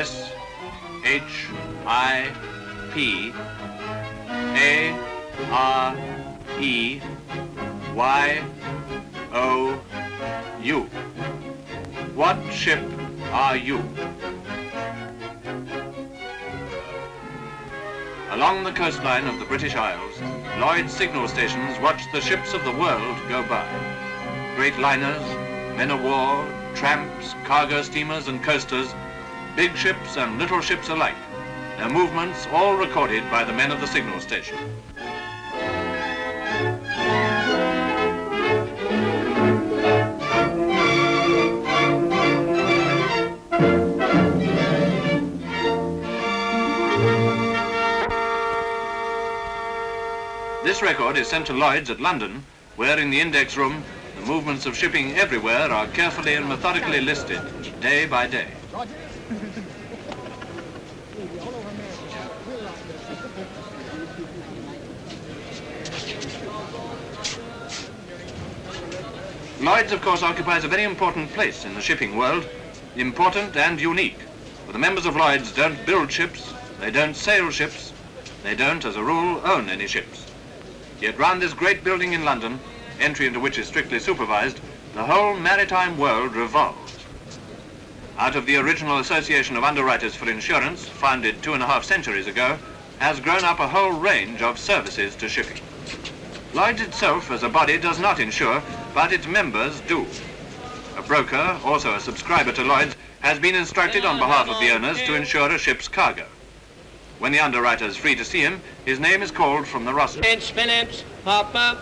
S-H-I-P-A-R-E-Y-O-U. What ship are you? Along the coastline of the British Isles, Lloyd's signal stations watch the ships of the world go by. Great liners, men of war, tramps, cargo steamers and coasters, big ships and little ships alike, their movements all recorded by the men of the signal station. This record is sent to Lloyd's at London, where in the index room, the movements of shipping everywhere are carefully and methodically listed, day by day. Lloyd's, of course, occupies a very important place in the shipping world, important and unique. For the members of Lloyd's don't build ships, they don't sail ships, they don't, as a rule, own any ships. Yet round this great building in London, entry into which is strictly supervised, the whole maritime world revolves. Out of the original Association of Underwriters for Insurance, founded 2.5 centuries ago, has grown up a whole range of services to shipping. Lloyd's itself as a body does not insure, but its members do. A broker, also a subscriber to Lloyd's, has been instructed on behalf of the owners to insure a ship's cargo. When the underwriter is free to see him, his name is called from the roster. Phillips, Hopper.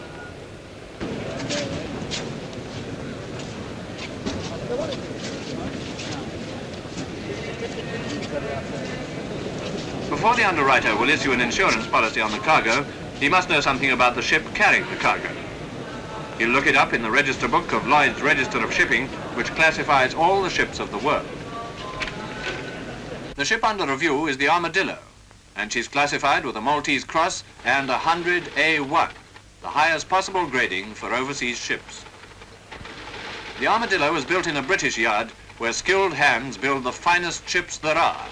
Before the underwriter will issue an insurance policy on the cargo, he must know something about the ship carrying the cargo. He'll look it up in the register book of Lloyd's Register of Shipping, which classifies all the ships of the world. The ship under review is the Armadillo, and she's classified with a Maltese cross and 100A1, the highest possible grading for overseas ships. The Armadillo was built in a British yard where skilled hands build the finest ships there are.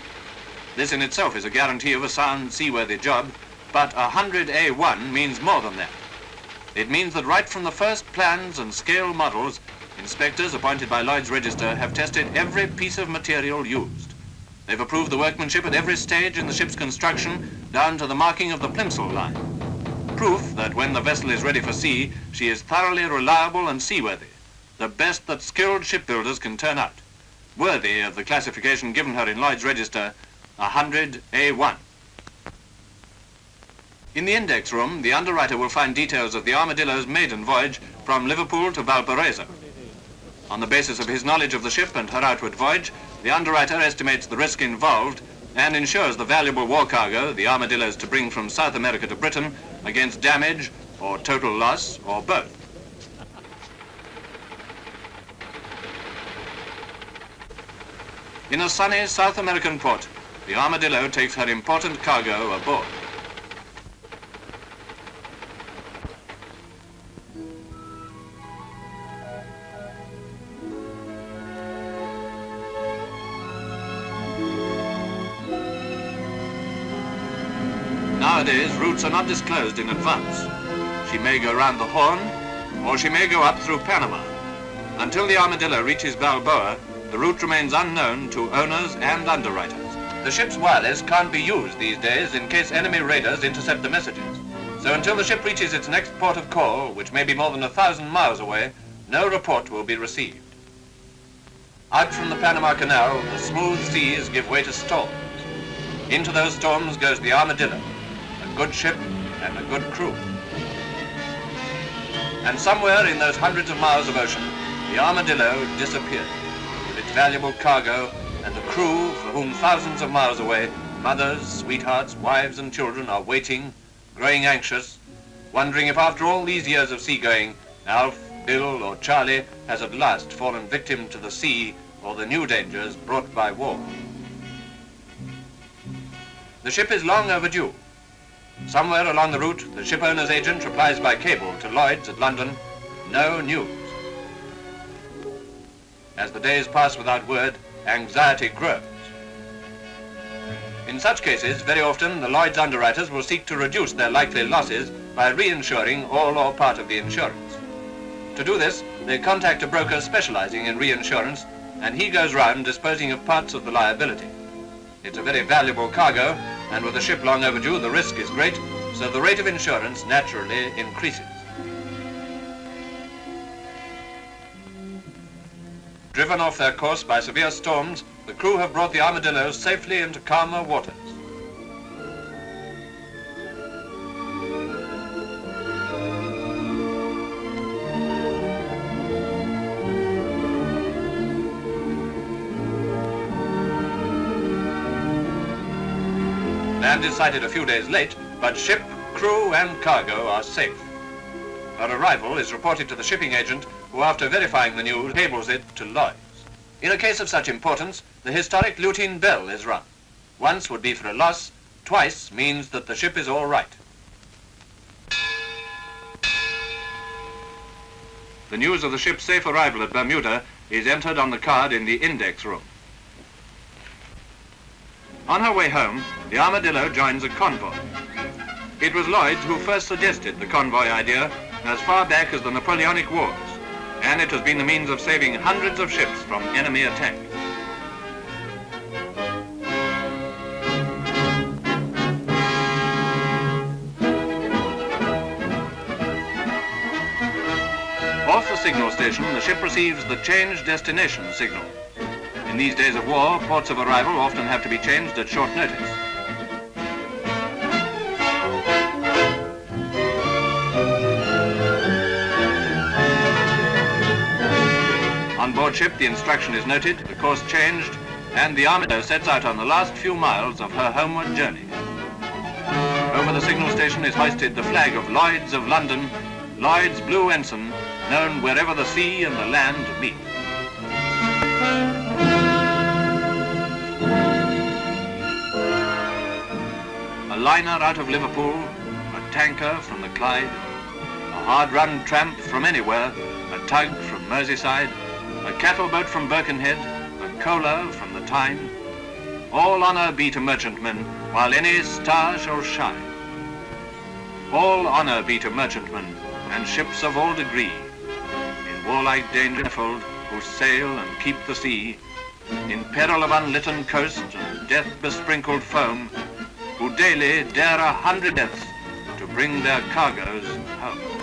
This in itself is a guarantee of a sound, seaworthy job, but 100A1 means more than that. It means that right from the first plans and scale models, inspectors appointed by Lloyd's Register have tested every piece of material used. They've approved the workmanship at every stage in the ship's construction, down to the marking of the plimsoll line. Proof that when the vessel is ready for sea, she is thoroughly reliable and seaworthy, the best that skilled shipbuilders can turn out, worthy of the classification given her in Lloyd's Register, 100A1. In the index room, the underwriter will find details of the Armadillo's maiden voyage from Liverpool to Valparaiso. On the basis of his knowledge of the ship and her outward voyage, the underwriter estimates the risk involved and insures the valuable war cargo the Armadillo is to bring from South America to Britain against damage or total loss or both. In a sunny South American port, the Armadillo takes her important cargo aboard. Nowadays, routes are not disclosed in advance. She may go round the Horn, or she may go up through Panama. Until the Armadillo reaches Balboa, the route remains unknown to owners and underwriters. The ship's wireless can't be used these days in case enemy raiders intercept the messages. So until the ship reaches its next port of call, which may be more than 1,000 miles away, no report will be received. Out from the Panama Canal, the smooth seas give way to storms. Into those storms goes the Armadillo, a good ship and a good crew. And somewhere in those hundreds of miles of ocean, the Armadillo disappeared, with its valuable cargo and the crew for whom thousands of miles away, mothers, sweethearts, wives and children are waiting, growing anxious, wondering if after all these years of seagoing, Alf, Bill or Charlie has at last fallen victim to the sea or the new dangers brought by war. The ship is long overdue. Somewhere along the route, the ship owner's agent replies by cable to Lloyd's at London, no news. As the days pass without word, anxiety grows. In such cases, very often the Lloyd's underwriters will seek to reduce their likely losses by reinsuring all or part of the insurance. To do this, they contact a broker specializing in reinsurance, and he goes round disposing of parts of the liability. It's a very valuable cargo, and with a ship long overdue, the risk is great, so the rate of insurance naturally increases. Driven off their course by severe storms, the crew have brought the Armadillo safely into calmer waters. Land is sighted a few days late, but ship, crew and cargo are safe. Her arrival is reported to the shipping agent, who after verifying the news cables it to Lloyd's. In a case of such importance, the historic lutein bell is rung. Once would be for a loss, twice means that the ship is all right. The news of the ship's safe arrival at Bermuda is entered on the card in the index room. On her way home, the Armadillo joins a convoy. It was Lloyd's who first suggested the convoy idea as far back as the Napoleonic Wars, and it has been the means of saving hundreds of ships from enemy attack. Off the signal station, the ship receives the change destination signal. In these days of war, ports of arrival often have to be changed at short notice. On board ship, the instruction is noted, the course changed, and the Armadillo sets out on the last few miles of her homeward journey. Over the signal station is hoisted the flag of Lloyds of London, Lloyd's blue ensign, known wherever the sea and the land meet. A liner out of Liverpool, a tanker from the Clyde, a hard-run tramp from anywhere, a tug from Merseyside, a cattle boat from Birkenhead, a coaler from the Tyne, all honour be to merchantmen, while any star shall shine. All honour be to merchantmen, and ships of all degree, in warlike danger fold, who sail and keep the sea, in peril of unlitten coast and death-besprinkled foam, who daily dare 100 deaths to bring their cargoes home.